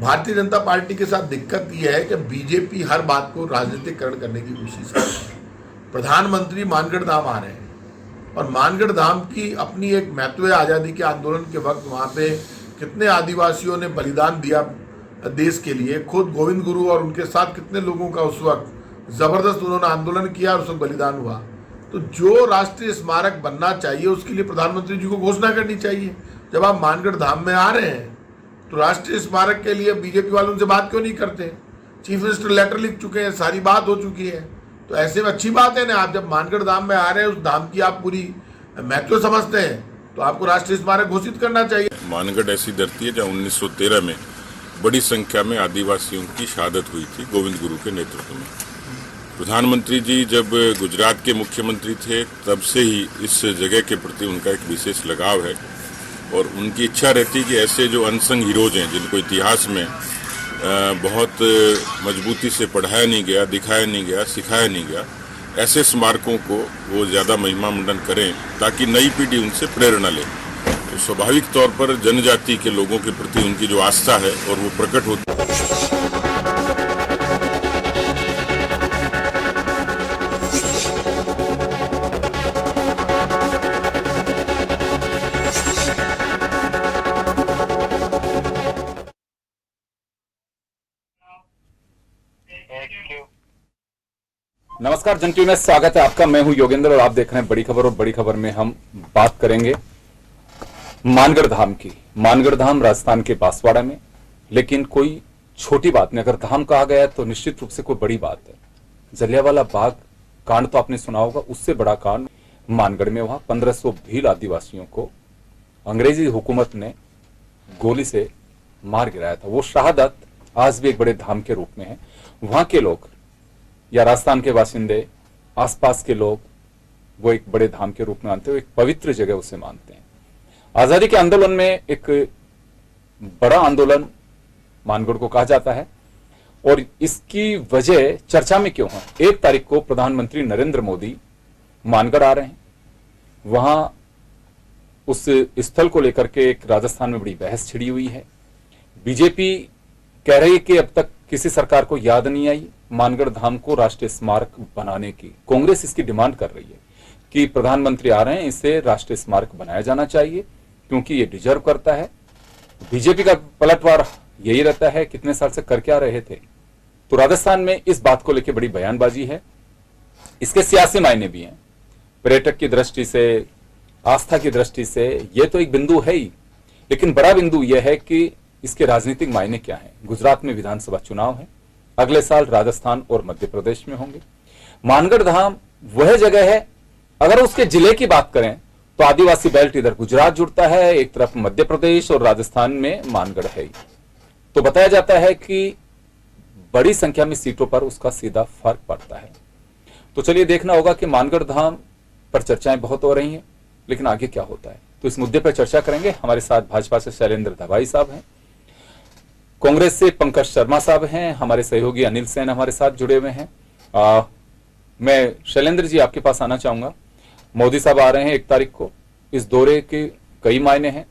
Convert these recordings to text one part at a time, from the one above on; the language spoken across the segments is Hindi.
भारतीय जनता पार्टी के साथ दिक्कत यह है कि बीजेपी हर बात को राजनीतिकरण करने की कोशिश कर रही है। प्रधानमंत्री मानगढ़ धाम आ रहे हैं और मानगढ़ धाम की अपनी एक महत्व है। आज़ादी के आंदोलन के वक्त वहाँ पे कितने आदिवासियों ने बलिदान दिया देश के लिए। खुद गोविंद गुरु और उनके साथ कितने लोगों का उस वक्त जबरदस्त उन्होंने आंदोलन किया और उस वक्त बलिदान हुआ। तो जो राष्ट्रीय स्मारक बनना चाहिए उसके लिए प्रधानमंत्री जी को घोषणा करनी चाहिए। जब आप मानगढ़ धाम में आ रहे हैं तो राष्ट्रीय स्मारक के लिए बीजेपी वालों से बात क्यों नहीं करते? चीफ मिनिस्टर लेटर लिख चुके हैं, सारी बात हो चुकी है। तो ऐसे में अच्छी बात है ना, आप जब मानगढ़ धाम में आ रहे हैं, उस धाम की आप पूरी महत्व समझते हैं तो आपको राष्ट्रीय स्मारक घोषित करना चाहिए। मानगढ़ ऐसी धरती है जहाँ 1913 में बड़ी संख्या में आदिवासियों की शहादत हुई थी गोविंद गुरु के नेतृत्व में। प्रधानमंत्री जी जब गुजरात के मुख्यमंत्री थे तब से ही इस जगह के प्रति उनका एक विशेष लगाव है और उनकी इच्छा रहती है कि ऐसे जो अनसंग हीरोज हैं, जिनको इतिहास में बहुत मजबूती से पढ़ाया नहीं गया, दिखाया नहीं गया, सिखाया नहीं गया, ऐसे स्मारकों को वो ज़्यादा महिमा मंडन करें ताकि नई पीढ़ी उनसे प्रेरणा ले। तो स्वाभाविक तौर पर जनजाति के लोगों के प्रति उनकी जो आस्था है और वो प्रकट होती है। नमस्कार, जन टीवी में स्वागत है आपका। मैं हूं योगेंद्र और आप देख रहे हैं बड़ी खबर। और बड़ी खबर में हम बात करेंगे मानगढ़ धाम की। मानगढ़ धाम राजस्थान के बांसवाड़ा में, लेकिन कोई छोटी बात नहीं। अगर धाम कहा गया है तो निश्चित रूप से कोई बड़ी बात है। जलियांवाला बाग कांड तो आपने सुना होगा, उससे बड़ा कांड मानगढ़ में हुआ। 1500 भील आदिवासियों को अंग्रेजी हुकूमत ने गोली से मार गिराया था। वो शहादत आज भी एक बड़े धाम के रूप में है। वहां के लोग या राजस्थान के बाशिंदे, आसपास के लोग वो एक बड़े धाम के रूप में मानते हैं, एक पवित्र जगह उसे मानते हैं। आजादी के आंदोलन में एक बड़ा आंदोलन मानगढ़ को कहा जाता है और इसकी वजह चर्चा में क्यों है? 1 तारीख को प्रधानमंत्री नरेंद्र मोदी मानगढ़ आ रहे हैं। वहां उस स्थल को लेकर के एक राजस्थान में बड़ी बहस छिड़ी हुई है। बीजेपी कह रही है कि अब तक किसी सरकार को याद नहीं आई मानगढ़ धाम को राष्ट्रीय स्मारक बनाने की। कांग्रेस इसकी डिमांड कर रही है कि प्रधानमंत्री आ रहे हैं, इसे राष्ट्रीय स्मारक बनाया जाना चाहिए क्योंकि ये डिजर्व करता है। बीजेपी का पलटवार यही रहता है, कितने साल से कर क्या रहे थे। तो राजस्थान में इस बात को लेकर बड़ी बयानबाजी है। इसके सियासी मायने भी हैं, पर्यटक की दृष्टि से, आस्था की दृष्टि से यह तो एक बिंदु है ही, लेकिन बड़ा बिंदु यह है कि इसके राजनीतिक मायने क्या है। गुजरात में विधानसभा चुनाव है, अगले साल राजस्थान और मध्य प्रदेश में होंगे। मानगढ़ धाम वह जगह है, अगर उसके जिले की बात करें तो आदिवासी बेल्ट इधर गुजरात जुड़ता है, एक तरफ मध्य प्रदेश और राजस्थान में मानगढ़ है। तो बताया जाता है कि बड़ी संख्या में सीटों पर उसका सीधा फर्क पड़ता है। तो चलिए देखना होगा कि मानगढ़ धाम पर चर्चाएं बहुत हो रही हैं, लेकिन आगे क्या होता है। तो इस मुद्दे पर चर्चा करेंगे। हमारे साथ भाजपा से शैलेंद्र दवाई साहब हैं, कांग्रेस से पंकज शर्मा साहब हैं, हमारे सहयोगी अनिल सेन हमारे साथ जुड़े हुए हैं। मैं शैलेंद्र जी आपके पास आना चाहूंगा। मोदी साहब आ रहे हैं 1 तारीख को। इस दौरे के कई मायने हैं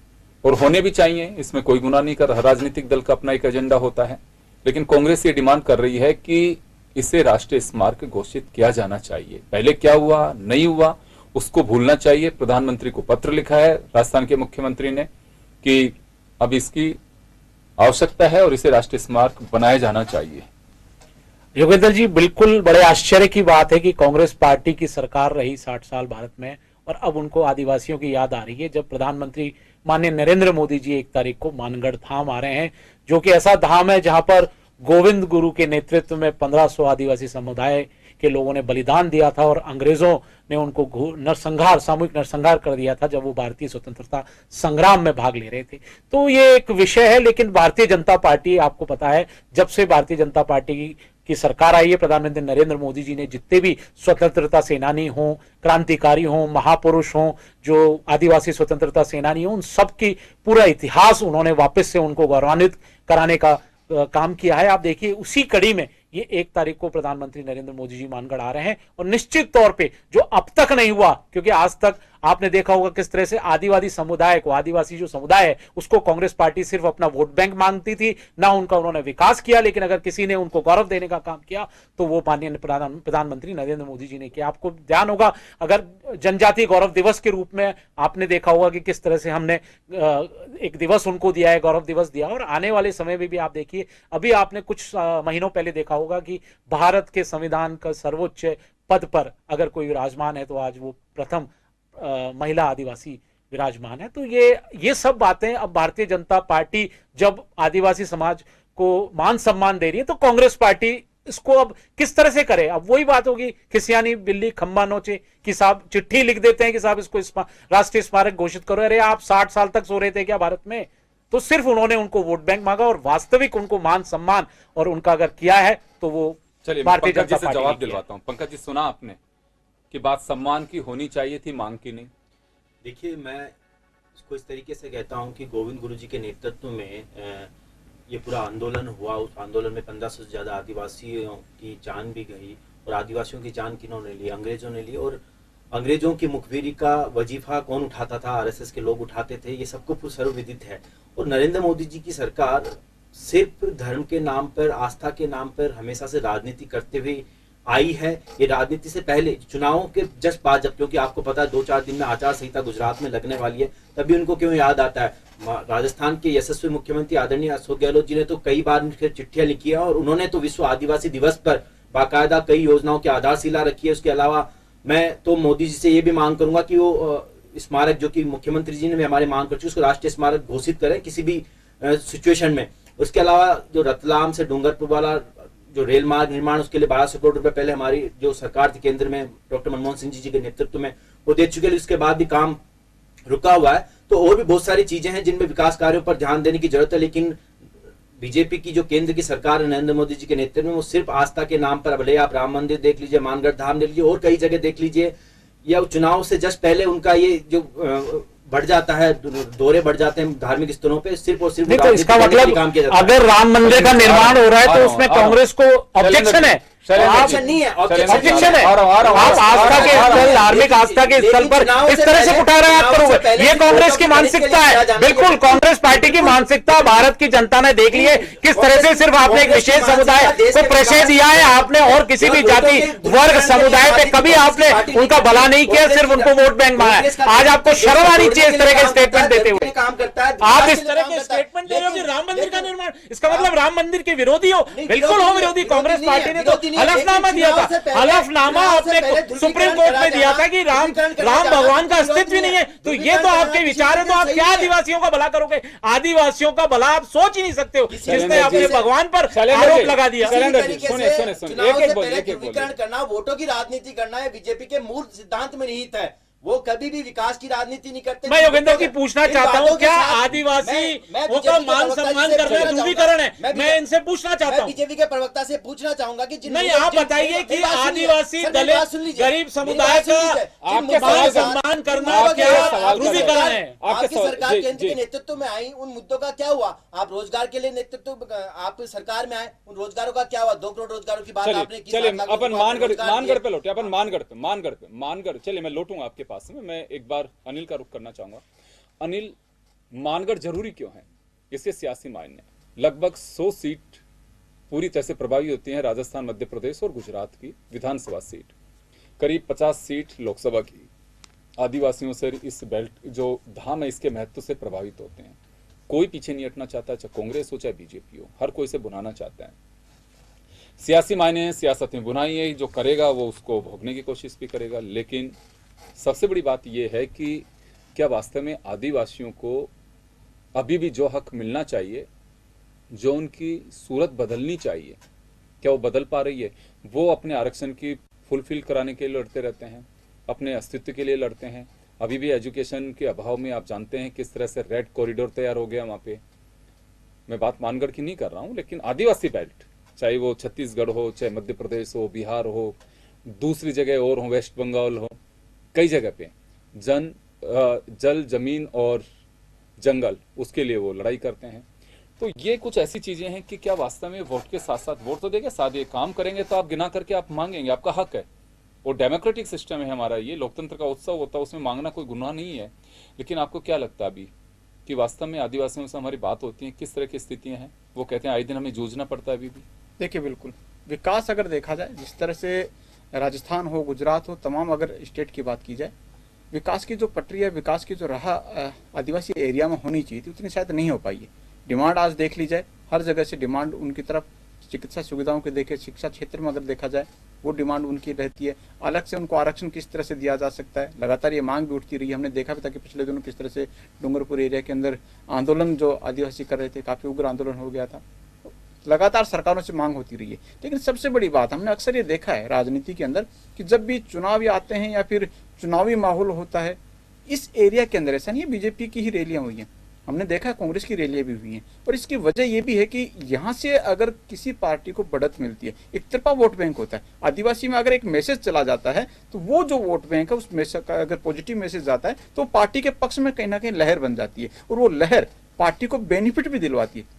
और होने भी चाहिए, इसमें कोई गुनाह नहीं कर। राजनीतिक दल का अपना एक एजेंडा होता है, लेकिन कांग्रेस ये डिमांड कर रही है कि इसे राष्ट्रीय स्मारक घोषित किया जाना चाहिए। पहले क्या हुआ नहीं हुआ उसको भूलना चाहिए। प्रधानमंत्री को पत्र लिखा है राजस्थान के मुख्यमंत्री ने कि अब इसकी आवश्यकता है और इसे राष्ट्रीय स्मारक बनाया जाना चाहिए। योगेंद्र जी, बिल्कुल बड़े आश्चर्य की बात है कि कांग्रेस पार्टी की सरकार रही 60 साल भारत में और अब उनको आदिवासियों की याद आ रही है, जब प्रधानमंत्री माननीय नरेंद्र मोदी जी 1 तारीख को मानगढ़ धाम आ रहे हैं, जो कि ऐसा धाम है जहां पर गोविंद गुरु के नेतृत्व में 1500 आदिवासी समुदाय के लोगों ने बलिदान दिया था और अंग्रेजों ने उनको नरसंहार, सामूहिक नरसंहार कर दिया था जब वो भारतीय स्वतंत्रता संग्राम में भाग ले रहे थे। तो ये एक विषय है, लेकिन भारतीय जनता पार्टी, आपको पता है, जब से भारतीय जनता पार्टी की सरकार आई है, प्रधानमंत्री नरेंद्र मोदी जी ने जितने भी स्वतंत्रता सेनानी हों, क्रांतिकारी हों, महापुरुष हों, जो आदिवासी स्वतंत्रता सेनानी हों, उन सबकी पूरा इतिहास उन्होंने वापस से उनको गौरवान्वित कराने का काम किया है। आप देखिए, उसी कड़ी में ये 1 तारीख को प्रधानमंत्री नरेंद्र मोदी जी मानगढ़ आ रहे हैं और निश्चित तौर पे जो अब तक नहीं हुआ, क्योंकि आज तक आपने देखा होगा किस तरह से आदिवासी समुदाय को, आदिवासी जो समुदाय है उसको कांग्रेस पार्टी सिर्फ अपना वोट बैंक मांगती थी, ना उनका उन्होंने विकास किया, लेकिन अगर किसी ने उनको गौरव देने का काम किया तो वो माननीय प्रधानमंत्री नरेंद्र मोदी जी ने किया। आपको ध्यान होगा, अगर जनजातीय गौरव दिवस के रूप में आपने देखा होगा कि किस तरह से हमने एक दिवस उनको दिया है, गौरव दिवस दिया, और आने वाले समय में भी आप देखिए, अभी आपने कुछ महीनों पहले देखा होगा कि भारत के संविधान का सर्वोच्च पद पर अगर कोई विराजमान है तो आज वो प्रथम महिला आदिवासी विराजमान है। तो ये सब बातें अब भारतीय जनता पार्टी जब आदिवासी समाज को मान सम्मान दे रही है तो कांग्रेस पार्टी इसको अब किस तरह से करे। अब वही बात होगी, खिसियानी बिल्ली खंबा नोचे कि साहब चिट्ठी लिख देते हैं कि साहब इसको राष्ट्रीय स्मारक घोषित करो। अरे आप 60 साल तक सो रहे थे क्या भारत में? तो सिर्फ उन्होंने उनको वोट बैंक मांगा और वास्तविक उनको मान सम्मान और उनका अगर किया है तो वो चलिए भारतीय पंकज जी जनता से जवाब पार्टी दिलवाता हूं। पंकज जी, सुना आपने कि बात सम्मान की होनी चाहिए थी, मांग की नहीं? देखिए, मैं इसको इस तरीके से कहता हूं कि गोविंद गुरु जी के नेतृत्व में ये पूरा आंदोलन हुआ। उस आंदोलन में 1500 से ज़्यादा आदिवासियों की जान भी गई, और आदिवासियों की जान किन्होंने ली? अंग्रेजों ने ली। और अंग्रेजों की मुखबिरी का वजीफा कौन उठाता था? आरएसएस के लोग उठाते थे। ये सबको सर्वविदित है। और नरेंद्र मोदी जी की सरकार सिर्फ धर्म के नाम पर, आस्था के नाम पर हमेशा से राजनीति करते हुए आई है। ये राजनीति से पहले चुनावों के जस्ट बाद, जब क्योंकि आपको पता है 2-4 दिन में आचार संहिता गुजरात में लगने वाली है, तभी उनको क्यों याद आता है? राजस्थान के यशस्वी मुख्यमंत्री आदरणीय अशोक गहलोत जी ने तो कई बार चिट्ठियां लिखी है, और उन्होंने तो विश्व आदिवासी दिवस पर बाकायदा कई योजनाओं की आधारशिला रखी है। उसके अलावा मैं तो मोदी जी से ये भी मांग करूंगा कि वो स्मारक, जो कि मुख्यमंत्री जी ने भी हमारी मांग कर चुकी, उसको राष्ट्रीय स्मारक घोषित करें किसी भी सिचुएशन में। उसके अलावा जो रतलाम से डूंगरपुर वाला जो रेल मार्ग निर्माण, उसके लिए 1200 करोड़ रुपए पहले हमारी जो सरकार थी केंद्र में डॉक्टर मनमोहन सिंह जी के नेतृत्व में, वो दे चुके हैं। उसके बाद भी काम रुका हुआ है। तो और भी बहुत सारी चीजें हैं जिनमें विकास कार्यों पर ध्यान देने की जरूरत है। लेकिन बीजेपी की जो केंद्र की सरकार है नरेंद्र मोदी जी के नेतृत्व में, वो सिर्फ आस्था के नाम पर, भले आप राम मंदिर देख लीजिए, मानगढ़ धाम देख लीजिए, और कई जगह देख लीजिए, या चुनाव से जस्ट पहले उनका ये जो बढ़ जाता है, दौरे बढ़ जाते हैं धार्मिक स्थलों पे, सिर्फ और सिर्फ नहीं, तो इसका मतलब अगर राम मंदिर का निर्माण हो रहा है तो उसमें कांग्रेस को ऑब्जेक्शन है? ऑब्जेक्शन नहीं है, ऑब्जेक्शन है। आप आस्था के स्थल, धार्मिक आस्था के स्थल पर इस तरह से उठा रहे हैं, आप करोगे? ये कांग्रेस की मानसिकता है। बिल्कुल कांग्रेस पार्टी की मानसिकता भारत की जनता ने देख ली है, किस तरह से सिर्फ आपने एक विशेष समुदाय को प्रश्रय दिया है आपने, और किसी भी जाति वर्ग समुदाय पे कभी आपने उनका भला नहीं किया, सिर्फ उनको वोट बैंक मांगा है। आज आपको शर्म आनी चाहिए इस तरह के स्टेटमेंट देते हुए। काम करता है, आप इस तरह के स्टेटमेंट दे रहे हो कि राम मंदिर का निर्माण, इसका मतलब राम मंदिर के विरोधी हो? बिल्कुल हो विरोधी। कांग्रेस पार्टी ने तो हलफनामा दिया था, हलफनामा आपने सुप्रीम कोर्ट में दिया था कि राम भगवान का अस्तित्व ही नहीं है। तो ये तो आपके विचार है, तो आप क्या आदिवासियों का भला करोगे? आदिवासियों का भला आप सोच ही नहीं सकते हो, जिसने अपने भगवान पर आरोप लगा दिया। ध्रुवीकरण करना, वोटों की राजनीति करना है बीजेपी के मूल सिद्धांत में निहित है। वो कभी भी विकास की राजनीति नहीं करते। मैं योगेंद्र जी पूछना चाहता हूं, क्या आदिवासी वो का मान सम्मान करना ध्रुवीकरण है? मैं इनसे पूछना चाहता हूं, बीजेपी के प्रवक्ता से पूछना चाहूंगा कि नहीं, आप बताइए कि आदिवासी दलित गरीब समुदाय का मान सम्मान करना क्या ध्रुवीकरण है? आपकी सरकार केंद्र के नेतृत्व में आई, उन मुद्दों का क्या हुआ? आप रोजगार के लिए नेतृत्व, आप सरकार में आए, उन रोजगारों का क्या हुआ? 2 करोड़ रोजगारों की बात आपने की। चलिए अपन मानगढ़ पे लौटे, अपन मानगढ़ चलिए मैं लौटूंगा आपके पास में। मैं एक बार अनिल का रुख करना चाहूंगा। अनिल, मानगढ़ जरूरी क्यों है? इसके सियासी मायने। लगभग 100 सीट पूरी तरह से प्रभावी होती हैं राजस्थान, मध्य प्रदेश और गुजरात की विधानसभा सीट। करीब 50 सीट लोकसभा की आदिवासियों से इस बेल्ट जो धाम है इसके महत्व से प्रभावित होते हैं। कोई पीछे नहीं हटना चाहता, चाहे कांग्रेस हो चाहे बीजेपी हो, हर कोई से बुनाना चाहता है। सियासी मायने, सियासत में बुनाई है, जो करेगा वो उसको भोगने की कोशिश भी करेगा। लेकिन सबसे बड़ी बात यह है कि क्या वास्तव में आदिवासियों को अभी भी जो हक मिलना चाहिए, जो उनकी सूरत बदलनी चाहिए, क्या वो बदल पा रही है? वो अपने आरक्षण की फुलफिल कराने के लिए लड़ते रहते हैं, अपने अस्तित्व के लिए लड़ते हैं। अभी भी एजुकेशन के अभाव में आप जानते हैं किस तरह से रेड कॉरिडोर तैयार हो गया वहाँ पे। मैं बात मानगढ़ की नहीं कर रहा हूँ, लेकिन आदिवासी बेल्ट, चाहे वो छत्तीसगढ़ हो, चाहे मध्य प्रदेश हो, बिहार हो, दूसरी जगह और हो, वेस्ट बंगाल हो, कई जगह पे जल, जमीन और जंगल, उसके लिए वो लड़ाई करते हैं। तो ये कुछ ऐसी चीजें हैं कि क्या वास्तव में वोट के साथ साथ, वोट तो देंगे, साथ ये काम करेंगे तो आप गिना करके आप मांगेंगे, आपका हक है, और डेमोक्रेटिक सिस्टम है हमारा, ये लोकतंत्र का उत्सव होता है, उसमें मांगना कोई गुनाह नहीं है। लेकिन आपको क्या लगता है अभी कि वास्तव में आदिवासियों से हमारी बात होती है, किस तरह की स्थितियां हैं? वो कहते हैं आए दिन हमें जूझना पड़ता है अभी भी। देखिए बिल्कुल विकास अगर देखा जाए, जिस तरह से राजस्थान हो, गुजरात हो, तमाम अगर स्टेट की बात की जाए, विकास की जो पटरी है, विकास की जो राह आदिवासी एरिया में होनी चाहिए थी, उतनी शायद नहीं हो पाई है। डिमांड आज देख ली जाए, हर जगह से डिमांड उनकी तरफ, चिकित्सा सुविधाओं के देखे, शिक्षा क्षेत्र में अगर देखा जाए वो डिमांड उनकी रहती है। अलग से उनको आरक्षण किस तरह से दिया जा सकता है, लगातार ये मांग भी उठती रही है। हमने देखा भी था कि पिछले दिनों किस तरह से डूंगरपुर एरिया के अंदर आंदोलन जो आदिवासी कर रहे थे, काफ़ी उग्र आंदोलन हो गया था। लगातार सरकारों से मांग होती रही है। लेकिन सबसे बड़ी बात हमने अक्सर ये देखा है राजनीति के अंदर कि जब भी चुनाव आते हैं या फिर चुनावी माहौल होता है, इस एरिया के अंदर, ऐसा नहीं है बीजेपी की ही रैलियां हुई हैं, हमने देखा है कांग्रेस की रैलियां भी हुई हैं। और इसकी वजह यह भी है कि यहाँ से अगर किसी पार्टी को बढ़त मिलती है, एक तरफा वोट बैंक होता है। आदिवासी में अगर एक मैसेज चला जाता है तो वो जो वोट बैंक है, उस मैसेज का अगर पॉजिटिव मैसेज जाता है तो पार्टी के पक्ष में कहीं ना कहीं लहर बन जाती है, और वो लहर पार्टी को बेनिफिट भी दिलवाती है।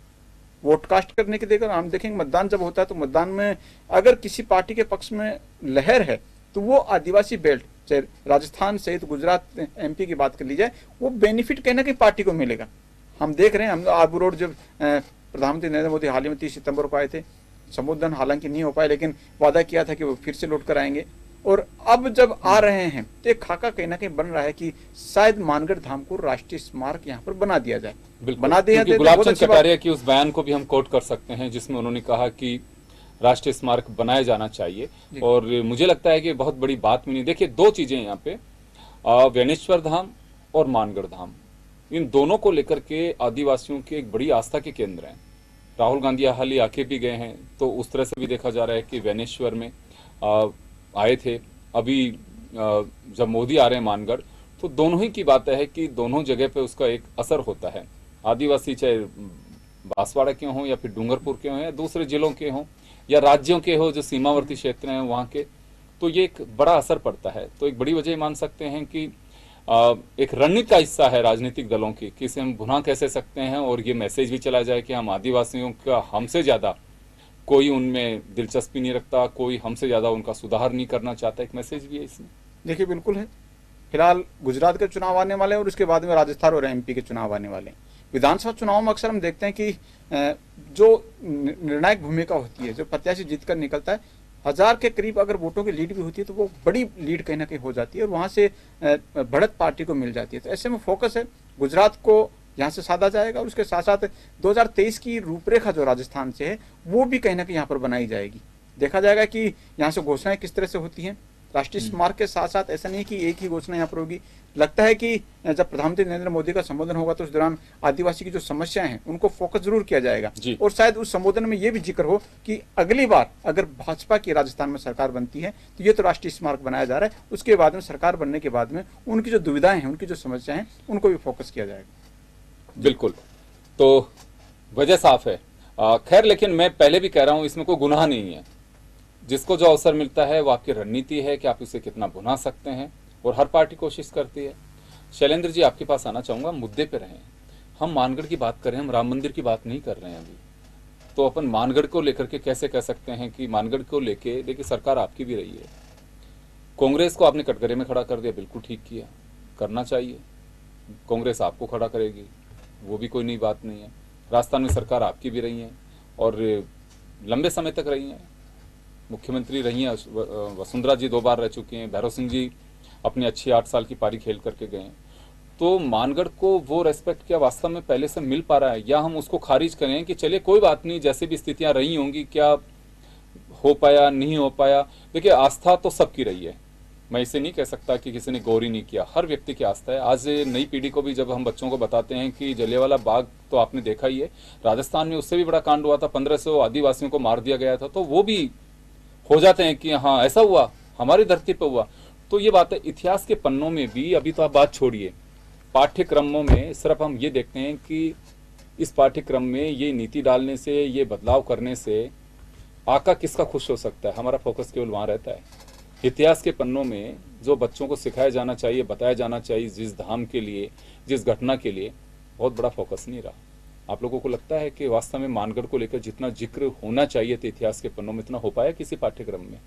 वोट कास्ट करने के देखकर हम देखेंगे मतदान जब होता है तो मतदान में अगर किसी पार्टी के पक्ष में लहर है तो वो आदिवासी बेल्ट, चाहे राजस्थान सहित गुजरात, एमपी की बात कर ली जाए, वो बेनिफिट कहीं ना कहीं पार्टी को मिलेगा। हम देख रहे हैं, हम आबू रोड जब प्रधानमंत्री नरेंद्र मोदी हाल ही में 30 सितंबर को आए थे, संबोधन हालांकि नहीं हो पाया, लेकिन वादा किया था कि वो फिर से लौट कर आएंगे। और अब जब आ रहे हैं तो एक खाका कहीं ना कहीं बन रहा है कि शायद मानगढ़ धाम को राष्ट्रीय स्मारक यहाँ पर बना दिया जाए। बना दिया जाए। गुलाब चंद कटारिया की उस बयान को भी हम कोट कर सकते हैं जिसमें उन्होंने कहा कि राष्ट्रीय स्मारक बनाया जाना चाहिए। और मुझे लगता है कि बहुत बड़ी बात भी नहीं। देखिए, दो चीजें यहाँ पे, वैनेश्वर धाम और मानगढ़ धाम, इन दोनों को लेकर के आदिवासियों के एक बड़ी आस्था के केंद्र हैं। राहुल गांधी हाल ही आके भी गए हैं, तो उस तरह से भी देखा जा रहा है कि वैनेश्वर में आए थे। अभी जब मोदी आ रहे हैं मानगढ़, तो दोनों ही की बात है कि दोनों जगह पे उसका एक असर होता है। आदिवासी चाहे बांसवाड़ा के हों या फिर डूंगरपुर के हों या दूसरे जिलों के हों या राज्यों के हो जो सीमावर्ती क्षेत्र हैं वहाँ के, तो ये एक बड़ा असर पड़ता है। तो एक बड़ी वजह मान सकते हैं कि एक रणनीति का हिस्सा है राजनीतिक दलों की कि इसे हम भुना कैसे सकते हैं, और ये मैसेज भी चला जाए कि हम आदिवासियों का, हमसे ज़्यादा कोई उनमें दिलचस्पी नहीं रखता, कोई हमसे ज़्यादा उनका सुधार नहीं करना चाहता। एक मैसेज भी है इसमें। देखिए बिल्कुल है। फिलहाल गुजरात के चुनाव आने वाले हैं और उसके बाद में राजस्थान और एमपी के चुनाव आने वाले हैं। विधानसभा चुनाव में अक्सर हम देखते हैं कि जो निर्णायक भूमिका होती है, जो प्रत्याशी जीत कर निकलता है, 1000 के करीब अगर वोटों की लीड भी होती है तो वो बड़ी लीड कहीं ना कहीं हो जाती है और वहाँ से बढ़त पार्टी को मिल जाती है। तो ऐसे में फोकस है गुजरात को यहाँ से साधा जाएगा, और उसके साथ साथ 2023 की रूपरेखा जो राजस्थान से है वो भी कहीं ना कहीं यहाँ पर बनाई जाएगी। देखा जाएगा कि यहाँ से घोषणाएं किस तरह से होती हैं। राष्ट्रीय स्मारक के साथ साथ ऐसा नहीं है कि एक ही घोषणा यहाँ पर होगी। लगता है कि जब प्रधानमंत्री नरेंद्र मोदी का संबोधन होगा तो उस दौरान आदिवासी की जो समस्याएं हैं उनको फोकस जरूर किया जाएगा, और शायद उस संबोधन में ये भी जिक्र हो कि अगली बार अगर भाजपा की राजस्थान में सरकार बनती है तो ये तो राष्ट्रीय स्मारक बनाया जा रहा है, उसके बाद में सरकार बनने के बाद में उनकी जो दुविधाएं हैं, उनकी जो समस्याएं हैं, उनको भी फोकस किया जाएगा। बिल्कुल, तो वजह साफ है। खैर, लेकिन मैं पहले भी कह रहा हूं, इसमें कोई गुनाह नहीं है। जिसको जो अवसर मिलता है वो आपकी रणनीति है कि आप उसे कितना भुना सकते हैं, और हर पार्टी कोशिश करती है। शैलेंद्र जी, आपके पास आना चाहूंगा, मुद्दे पे रहें। हम मानगढ़ की बात कर रहे हैं, हम राम मंदिर की बात नहीं कर रहे हैं अभी। तो अपन मानगढ़ को लेकर के कैसे कह सकते हैं कि मानगढ़ को लेके, देखिए सरकार आपकी भी रही है, कांग्रेस को आपने कटघरे में खड़ा कर दिया, बिल्कुल ठीक किया, करना चाहिए। कांग्रेस आपको खड़ा करेगी, वो भी कोई नई बात नहीं है। राजस्थान में सरकार आपकी भी रही है और लंबे समय तक रही है, मुख्यमंत्री रही हैं। वसुंधरा जी 2 बार रह चुकी हैं, भैरव सिंह जी अपनी अच्छी 8 साल की पारी खेल करके गए हैं। तो मानगढ़ को वो रेस्पेक्ट क्या वास्तव में पहले से मिल पा रहा है, या हम उसको खारिज करें कि चलिए कोई बात नहीं, जैसे भी स्थितियां रही होंगी, क्या हो पाया नहीं हो पाया। देखिए, आस्था तो सबकी रही है, मैं इसे नहीं कह सकता कि किसी ने गौर ही नहीं किया, हर व्यक्ति की आस्था है। आज नई पीढ़ी को भी जब हम बच्चों को बताते हैं कि जलियांवाला बाग तो आपने देखा ही है, राजस्थान में उससे भी बड़ा कांड हुआ था, 1500 आदिवासियों को मार दिया गया था, तो वो भी हो जाते हैं कि हाँ ऐसा हुआ, हमारी धरती पर हुआ। तो ये बात है, इतिहास के पन्नों में भी, अभी तो आप बात छोड़िए, पाठ्यक्रमों में सिर्फ हम ये देखते हैं कि इस पाठ्यक्रम में ये नीति डालने से, ये बदलाव करने से आका किसका खुश हो सकता है, हमारा फोकस केवल वहां रहता है। इतिहास के पन्नों में जो बच्चों को सिखाया जाना चाहिए, बताया जाना चाहिए, जिस धाम के लिए, जिस घटना के लिए, बहुत बड़ा फोकस नहीं रहा। आप लोगों को लगता है कि वास्तव में मानगढ़ को लेकर जितना जिक्र होना चाहिए था इतिहास के पन्नों में, इतना हो पाया किसी पाठ्यक्रम में?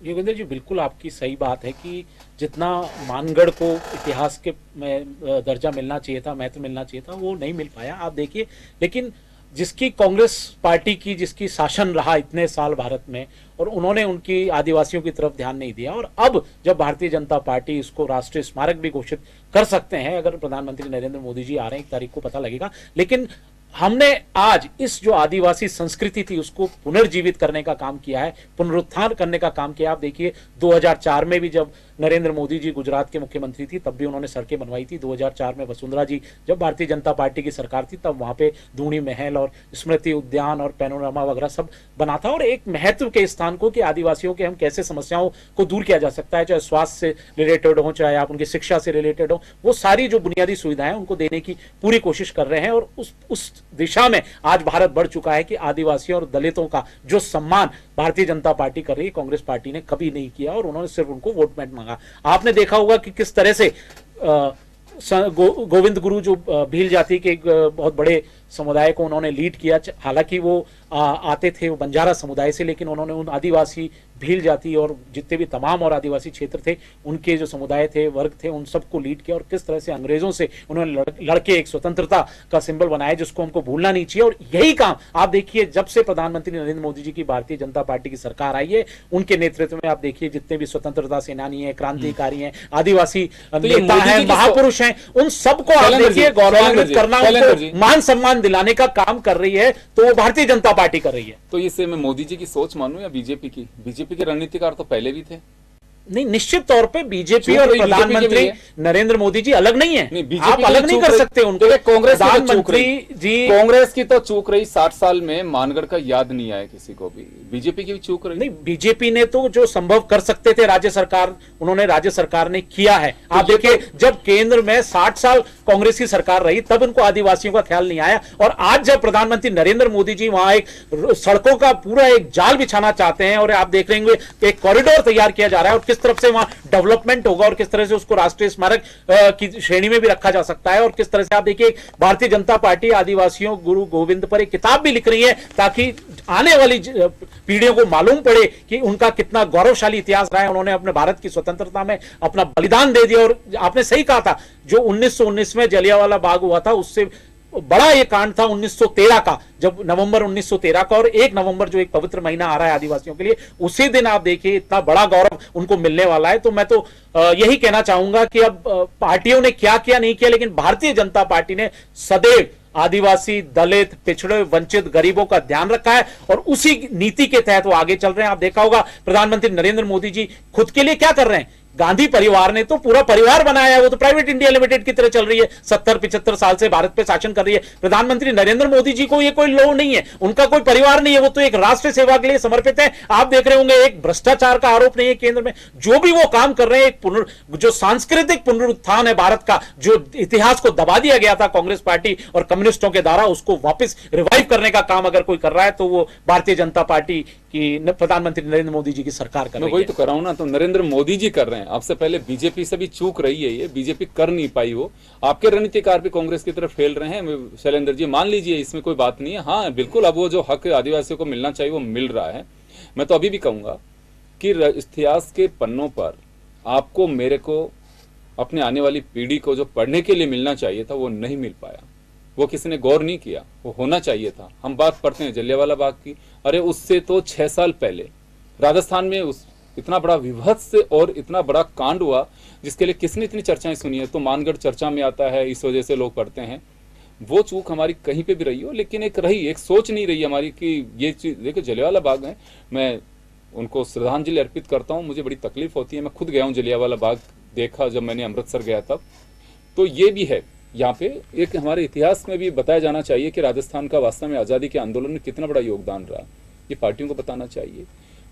योगेंद्र जी, बिल्कुल आपकी सही बात है कि जितना मानगढ़ को इतिहास के में दर्जा मिलना चाहिए था, महत्व मिलना चाहिए था, वो नहीं मिल पाया। आप देखिए, लेकिन जिसकी कांग्रेस पार्टी की जिसकी शासन रहा इतने साल भारत में, और उन्होंने उनकी आदिवासियों की तरफ ध्यान नहीं दिया, और अब जब भारतीय जनता पार्टी इसको राष्ट्रीय स्मारक भी घोषित कर सकते हैं, अगर प्रधानमंत्री नरेंद्र मोदी जी आ रहे हैं, 1 तारीख को पता लगेगा, लेकिन हमने आज इस जो आदिवासी संस्कृति थी उसको पुनर्जीवित करने का काम किया है, पुनरुत्थान करने का काम किया। आप देखिए 2004 में भी जब नरेंद्र मोदी जी गुजरात के मुख्यमंत्री थी तब भी उन्होंने सड़कें बनवाई थी। 2004 में वसुंधरा जी जब भारतीय जनता पार्टी की सरकार थी तब वहां पे धूणी महल और स्मृति उद्यान और पैनोरामा वगैरह सब बना था, और एक महत्व के स्थान को कि आदिवासियों के हम कैसे समस्याओं को दूर किया जा सकता है, चाहे स्वास्थ्य से रिलेटेड हो, चाहे आप उनकी शिक्षा से रिलेटेड हो, वो सारी जो बुनियादी सुविधाएं उनको देने की पूरी कोशिश कर रहे हैं। और उस दिशा में आज भारत बढ़ चुका है कि आदिवासियों और दलितों का जो सम्मान भारतीय जनता पार्टी कर रही है, कांग्रेस पार्टी ने कभी नहीं किया, और उन्होंने सिर्फ उनको वोट बैंक मांगा। आपने देखा होगा कि किस तरह से गोविंद गुरु जो भील जाति के एक बहुत बड़े समुदाय को उन्होंने लीड किया, हालांकि वो आते थे वो बंजारा समुदाय से, लेकिन उन्होंने उन आदिवासी भील जाति और जितने भी तमाम और आदिवासी क्षेत्र थे उनके जो समुदाय थे, वर्ग थे, उन सबको लीड किया, और किस तरह से अंग्रेजों से उन्होंने लड़के एक स्वतंत्रता का सिंबल बनाया जिसको हमको भूलना नहीं चाहिए। और यही काम आप देखिए जब से प्रधानमंत्री नरेंद्र मोदी जी की भारतीय जनता पार्टी की सरकार आई है, उनके नेतृत्व में आप देखिए जितने भी स्वतंत्रता सेनानी है, क्रांतिकारी हैं, आदिवासी नेता हैं, महापुरुष हैं, उन सबको आप देखिए गौरवान्वित करना, उनको मान सम्मान दिलाने का काम कर रही है, तो वो भारतीय जनता पार्टी कर रही है। तो इससे मैं मोदी जी की सोच मानूं या बीजेपी की? बीजेपी के रणनीतिकार तो पहले भी थे। नहीं, निश्चित तौर पे बीजेपी और प्रधानमंत्री नरेंद्र मोदी जी अलग नहीं है, आप अलग नहीं कर सकते उनको। कांग्रेस प्रधानमंत्री जी, कांग्रेस की तो चूक रही 60 साल में मानगढ़ का याद नहीं आया किसी को भी, बीजेपी की भी चूक रही। नहीं, बीजेपी ने तो जो संभव कर सकते थे राज्य सरकार, उन्होंने राज्य सरकार ने किया है। आप देखिए जब केंद्र में 60 साल कांग्रेस की सरकार रही तब उनको आदिवासियों का ख्याल नहीं आया, और आज जब प्रधानमंत्री नरेंद्र मोदी जी वहां एक सड़कों का पूरा एक जाल बिछाना चाहते हैं, और आप देख रहे होंगे एक कॉरिडोर तैयार किया जा रहा है, और किस तरफ से वहां डेवलपमेंट होगा और किस तरह से उसको राष्ट्रीय स्मारक की श्रेणी में भी रखा जा सकता है, और किस तरह से आप देखिए भारतीय जनता पार्टी आदिवासियों गुरु गोविंद पर एक किताब भी लिख रही है ताकि आने वाली पीढ़ियों को मालूम पड़े कि उनका कितना गौरवशाली इतिहास रहा है। उन्होंने अपने भारत की स्वतंत्रता में अपना बलिदान दे दिया, और आपने सही कहा था जो 1919 में जलियांवाला बाग हुआ था उससे बड़ा ये कांड था 1913 का, जब नवंबर 1913 का, और 1 नवंबर जो एक पवित्र महीना आ रहा है आदिवासियों के लिए, उसी दिन आप देखिए इतना बड़ा गौरव उनको मिलने वाला है। तो मैं तो यही कहना चाहूंगा कि अब पार्टियों ने क्या किया नहीं किया, लेकिन भारतीय जनता पार्टी ने सदैव आदिवासी, दलित, पिछड़े, वंचित, गरीबों का ध्यान रखा है, और उसी नीति के तहत वो आगे चल रहे हैं। आप देखा होगा प्रधानमंत्री नरेंद्र मोदी जी खुद के लिए क्या कर रहे हैं, गांधी परिवार ने तो पूरा परिवार बनाया है, वो तो प्राइवेट इंडिया लिमिटेड की तरह चल रही है, 70-75 साल से भारत पे शासन कर रही है। प्रधानमंत्री नरेंद्र मोदी जी को ये कोई लोग नहीं है, उनका कोई परिवार नहीं है, वो तो एक राष्ट्र सेवा के लिए समर्पित है। आप देख रहे होंगे एक भ्रष्टाचार का आरोप नहीं है केंद्र में, जो भी वो काम कर रहे हैं, एक जो सांस्कृतिक पुनरुत्थान है भारत का, जो इतिहास को दबा दिया गया था कांग्रेस पार्टी और कम्युनिस्टों के द्वारा, उसको वापस रिवाइव करने का काम अगर कोई कर रहा है तो वो भारतीय जनता पार्टी की प्रधानमंत्री नरेंद्र मोदी जी की सरकार कर रही है। वही तो कर रहा हूं ना, तो नरेंद्र मोदी जी कर रहे हैं, आपसे पहले बीजेपी से भी चूक रही है, ये बीजेपी कर नहीं पाई, वो आपके रणनीतिकार भी कांग्रेस की तरफ फेल रहे हैं। शैलेंद्र जी मान लीजिए इसमें कोई बात नहीं है, हाँ बिल्कुल अब वो जो हक आदिवासियों को मिलना चाहिए वो मिल रहा है। मैं तो अभी भी कहूंगा कि इतिहास के पन्नों पर आपको मेरे को अपने आने वाली पीढ़ी को जो पढ़ने के लिए मिलना चाहिए था वो नहीं मिल पाया, वो किसी ने गौर नहीं किया, वो होना चाहिए था। हम बात करते हैं जलियांवाला बाग की, अरे उससे तो 6 साल पहले राजस्थान में उस इतना बड़ा विभत्स और इतना बड़ा कांड हुआ जिसके लिए किसने इतनी चर्चाएं सुनी है, तो मानगढ़ चर्चा में आता है, इस वजह से लोग पढ़ते हैं। वो चूक हमारी कहीं पे भी रही हो, लेकिन एक सोच नहीं रही हमारी कि ये चीज देखो जलियांवाला बाग है, मैं उनको श्रद्धांजलि अर्पित करता हूँ, मुझे बड़ी तकलीफ होती है, मैं खुद गया हूँ जलियांवाला बाग, देखा जब मैंने अमृतसर गया तब। तो ये भी है यहाँ पे एक हमारे इतिहास में भी बताया जाना चाहिए कि राजस्थान का वास्तव में आज़ादी के आंदोलन में कितना बड़ा योगदान रहा, ये पार्टियों को बताना चाहिए।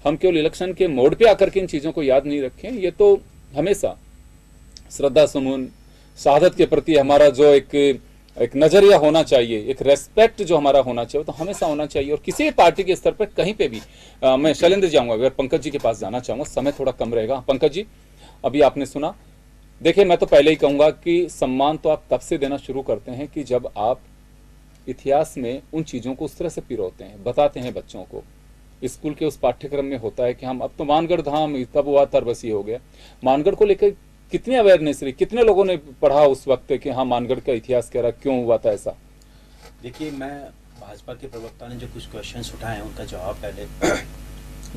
हम केवल इलेक्शन के मोड पे आकर के इन चीज़ों को याद नहीं रखें, ये तो हमेशा श्रद्धा सुमन शहादत के प्रति हमारा जो एक नजरिया होना चाहिए, एक रेस्पेक्ट जो हमारा होना चाहिए तो हमेशा होना चाहिए। और किसी भी पार्टी के स्तर पर कहीं पे भी मैं शैलेंद्र जाऊंगा, अगर पंकज जी के पास जाना चाहूंगा, समय थोड़ा कम रहेगा। पंकज जी अभी आपने सुना, देखिए मैं तो पहले ही कहूंगा कि सम्मान तो आप तब से देना शुरू करते हैं कि जब आप इतिहास में उन चीजों को उस तरह से पिरोते हैं, बताते हैं बच्चों को, स्कूल के उस पाठ्यक्रम में होता है कि हम अब तो मानगढ़ धाम तब हुआ तरबसी हो गया। मानगढ़ को लेकर कितनी अवेयरनेस रही, कितने लोगों ने पढ़ा उस वक्त कि हाँ मानगढ़ का इतिहास क्या रहा, क्यों हुआ था ऐसा? देखिए, मैं भाजपा के प्रवक्ता ने जो कुछ क्वेश्चंस उठाए हैं उनका जवाब पहले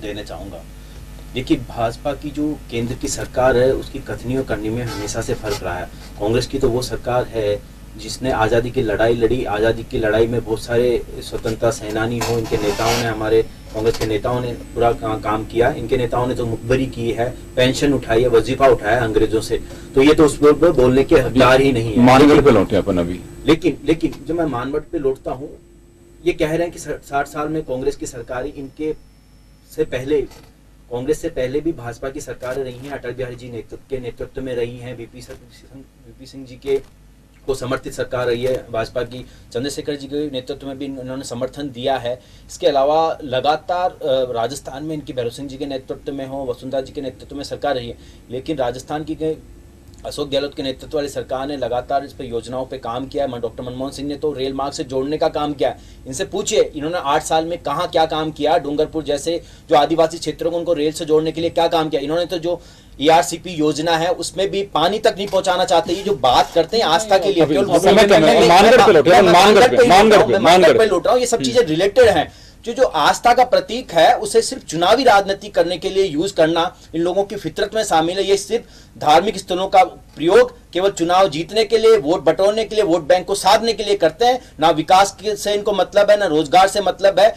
देना चाहूँगा। देखिए, भाजपा की जो केंद्र की सरकार है उसकी कथनी और करनी में हमेशा से फर्क रहा है। कांग्रेस की तो वो सरकार है जिसने आज़ादी की लड़ाई लड़ी। आज़ादी की लड़ाई में बहुत सारे स्वतंत्रता सेनानी हो, इनके नेताओं ने, हमारे कांग्रेस के नेताओं ने पूरा काम किया। इनके नेताओं ने तो मुखबरी की है, पेंशन उठाई है, वजीफा उठाया है अंग्रेजों से, तो ये तो उस पर बोलने के हकदार ही नहीं है। मानगढ़ पे लौटे अपन अभी। लेकिन जब मैं मानगढ़ पे लौटता हूँ, ये कह रहे हैं कि 60 साल में कांग्रेस की सरकार, इनके से पहले, कांग्रेस से पहले भी भाजपा की सरकारें रही हैं, अटल बिहारी जी के नेतृत्व में रही हैं, वीपी सिंह जी के को समर्थित सरकार रही है भाजपा की, चंद्रशेखर जी के नेतृत्व में भी इन्होंने समर्थन दिया है। इसके अलावा लगातार राजस्थान में इनकी भैरव सिंह जी के नेतृत्व में हो, वसुंधरा जी के नेतृत्व में सरकार रही है, लेकिन राजस्थान की अशोक गहलोत के नेतृत्व वाली सरकार ने लगातार इस पर योजनाओं पे काम किया है। डॉक्टर मनमोहन सिंह ने तो रेल मार्ग से जोड़ने का काम किया है। इनसे पूछिए इन्होंने 8 साल में कहाँ क्या काम किया, डूंगरपुर जैसे जो आदिवासी क्षेत्रों को उनको रेल से जोड़ने के लिए क्या काम किया। इन्होंने तो जो ERCP योजना है उसमें भी पानी तक नहीं पहुंचाना चाहते। ये जो बात करते हैं आस्था के लिए, मानगढ़ पे लौट रहा हूँ, ये सब चीजें रिलेटेड हैं। जो आस्था का प्रतीक है उसे सिर्फ चुनावी राजनीति करने के लिए यूज करना इन लोगों की फितरत में शामिल है। ये सिर्फ धार्मिक स्थलों का प्रयोग केवल चुनाव जीतने के लिए, वोट बटोरने के लिए, वोट बैंक को साधने के लिए करते हैं। ना विकास से इनको मतलब है, ना रोजगार से मतलब है।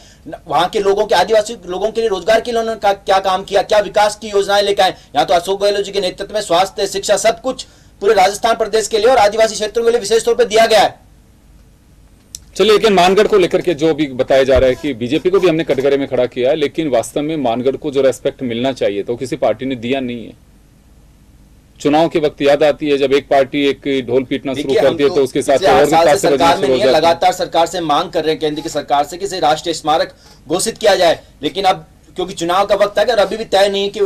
वहां के लोगों के, आदिवासी लोगों के लिए रोजगार के लिए उन्होंने क्या काम किया, क्या विकास की योजनाएं लेकर आए। यहाँ तो अशोक गहलोत जी के नेतृत्व में स्वास्थ्य, शिक्षा, सब कुछ पूरे राजस्थान प्रदेश के लिए और आदिवासी क्षेत्रों के लिए विशेष तौर पर दिया गया है। चलिए, लेकिन मानगढ़ को लेकर के जो भी बताया जा रहा है कि बीजेपी को भी हमने कटघरे में खड़ा किया है, लेकिन वास्तव में मानगढ़ को जो रेस्पेक्ट मिलना चाहिए तो किसी पार्टी ने दिया नहीं है। चुनाव के वक्त याद आती है जब एक पार्टी एक ढोल पीटना शुरू करती है तो उसके साथ और भी सरकार में नहीं है, लगातार सरकार से मांग कर रहे हैं, केंद्र की सरकार से कि राष्ट्रीय स्मारक घोषित किया जाए। लेकिन अब क्योंकि चुनाव का वक्त है, अभी भी तय नहीं कि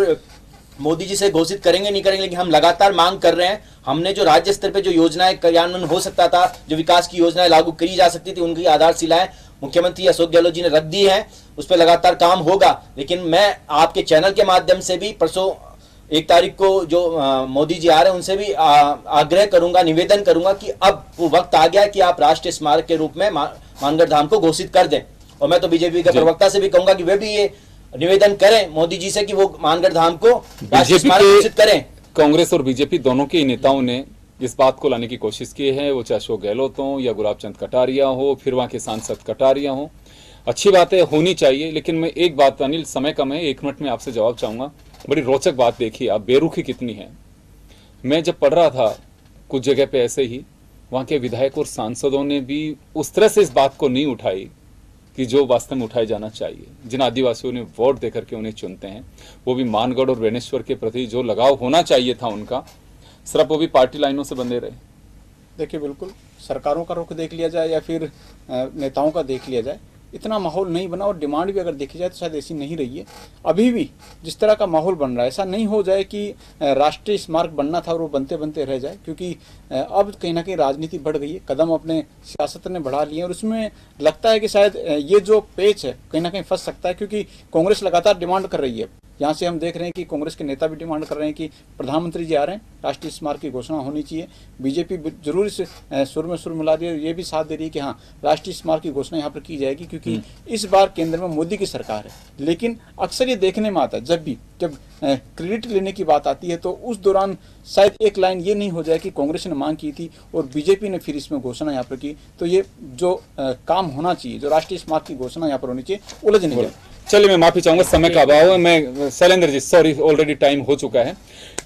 मोदी जी से घोषित करेंगे नहीं करेंगे, लेकिन हम लगातार मांग कर रहे हैं। हमने जो राज्य स्तर पे जो योजनाएं क्रियान्वयन हो सकता था, जो विकास की योजनाएं लागू करी जा सकती थी, उनकी आधारशिलाएं मुख्यमंत्री अशोक गहलोत जी ने रख दी है। उस पर लगातार काम होगा। लेकिन मैं आपके चैनल के माध्यम से भी परसों 1 तारीख को जो मोदी जी आ रहे हैं उनसे भी आग्रह करूंगा, निवेदन करूंगा कि अब वो वक्त आ गया कि आप राष्ट्रीय स्मारक के रूप में मानगढ़ धाम को घोषित कर दें। और मैं तो बीजेपी के प्रवक्ता से भी कहूंगा कि वे भी ये निवेदन करें मोदी जी से कि वो मानगढ़ धाम को राष्ट्रीय स्मारक घोषित करें। कांग्रेस और बीजेपी दोनों के नेताओं ने इस बात को लाने की कोशिश की है, वो चाहे अशोक गहलोत हो या गुलाब चंद कटारिया हो, फिर वहां के सांसद कटारिया हो। अच्छी बात है, होनी चाहिए। लेकिन मैं एक बात, अनिल समय कम है, 1 मिनट में आपसे जवाब चाहूंगा। बड़ी रोचक बात देखिए आप, बेरुखी कितनी है। मैं जब पढ़ रहा था कुछ जगह पे ऐसे ही वहां के विधायक और सांसदों ने भी उस तरह से इस बात को नहीं उठाई कि जो वास्तव में उठाया जाना चाहिए। जिन आदिवासियों ने वोट देकर के उन्हें चुनते हैं, वो भी मानगढ़ और बेनेश्वर के प्रति जो लगाव होना चाहिए था उनका, सिर्फ वो भी पार्टी लाइनों से बंधे रहे। देखिए, बिल्कुल सरकारों का रुख देख लिया जाए या फिर नेताओं का देख लिया जाए, इतना माहौल नहीं बना। और डिमांड भी अगर देखी जाए तो शायद ऐसी नहीं रही है। अभी भी जिस तरह का माहौल बन रहा है, ऐसा नहीं हो जाए कि राष्ट्रीय स्मारक बनना था और वो बनते बनते रह जाए, क्योंकि अब कहीं ना कहीं राजनीति बढ़ गई है, कदम अपने सियासत ने बढ़ा लिए। और उसमें लगता है कि शायद ये जो पेच है कहीं ना कहीं फंस सकता है, क्योंकि कांग्रेस लगातार डिमांड कर रही है। यहाँ से हम देख रहे हैं कि कांग्रेस के नेता भी डिमांड कर रहे हैं कि प्रधानमंत्री जी आ रहे हैं, राष्ट्रीय स्मारक की घोषणा होनी चाहिए। बीजेपी जरूर इस सुर में सुर मिला रही है, ये भी साथ दे रही है कि हाँ राष्ट्रीय स्मारक की घोषणा यहाँ पर की जाएगी, क्योंकि इस बार केंद्र में मोदी की सरकार है। लेकिन अक्सर ये देखने में आता है जब क्रेडिट लेने की बात आती है तो उस दौरान शायद एक लाइन ये नहीं हो जाए कि कांग्रेस ने मांग की थी और बीजेपी ने फिर इसमें घोषणा यहाँ पर की, तो ये जो काम होना चाहिए, जो राष्ट्रीय स्मारक की घोषणा यहाँ पर होनी चाहिए, उलझ नहीं जाए। चलिए, मैं माफी चाहूंगा, समय का अभाव है। मैं Shailendra ji, sorry, already time हो चुका है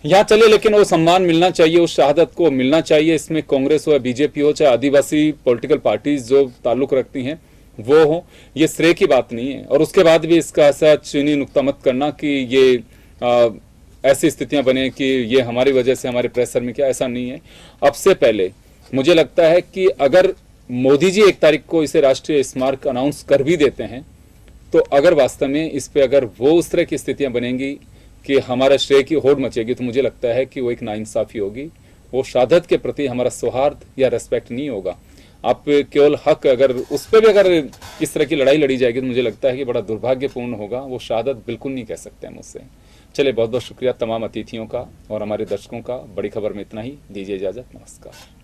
यहाँ। चलिए, लेकिन वो सम्मान मिलना चाहिए, उस शहादत को मिलना चाहिए। इसमें कांग्रेस हो या बीजेपी हो, चाहे आदिवासी पॉलिटिकल पार्टीज जो ताल्लुक रखती हैं वो हो, ये श्रेय की बात नहीं है। और उसके बाद भी इसका ऐसा चीनी नुक्ता मत करना कि ये ऐसी स्थितियां बने कि ये हमारी वजह से हमारे प्रेशर में क्या, ऐसा नहीं है। अब से पहले मुझे लगता है कि अगर मोदी जी 1 तारीख को इसे राष्ट्रीय स्मारक अनाउंस कर भी देते हैं, तो अगर वास्तव में इस पे अगर वो उस तरह की स्थितियां बनेंगी कि हमारा श्रेय की होड़ मचेगी, तो मुझे लगता है कि वो एक नाइंसाफी होगी। वो शहादत के प्रति हमारा सौहार्द या रेस्पेक्ट नहीं होगा। आप केवल हक, अगर उस पर भी अगर इस तरह की लड़ाई लड़ी जाएगी तो मुझे लगता है कि बड़ा दुर्भाग्यपूर्ण होगा, वो शहादत बिल्कुल नहीं कह सकते हम उससे। चलिए, बहुत बहुत शुक्रिया तमाम अतिथियों का और हमारे दर्शकों का। बड़ी खबर में इतना ही, दीजिए इजाजत, नमस्कार।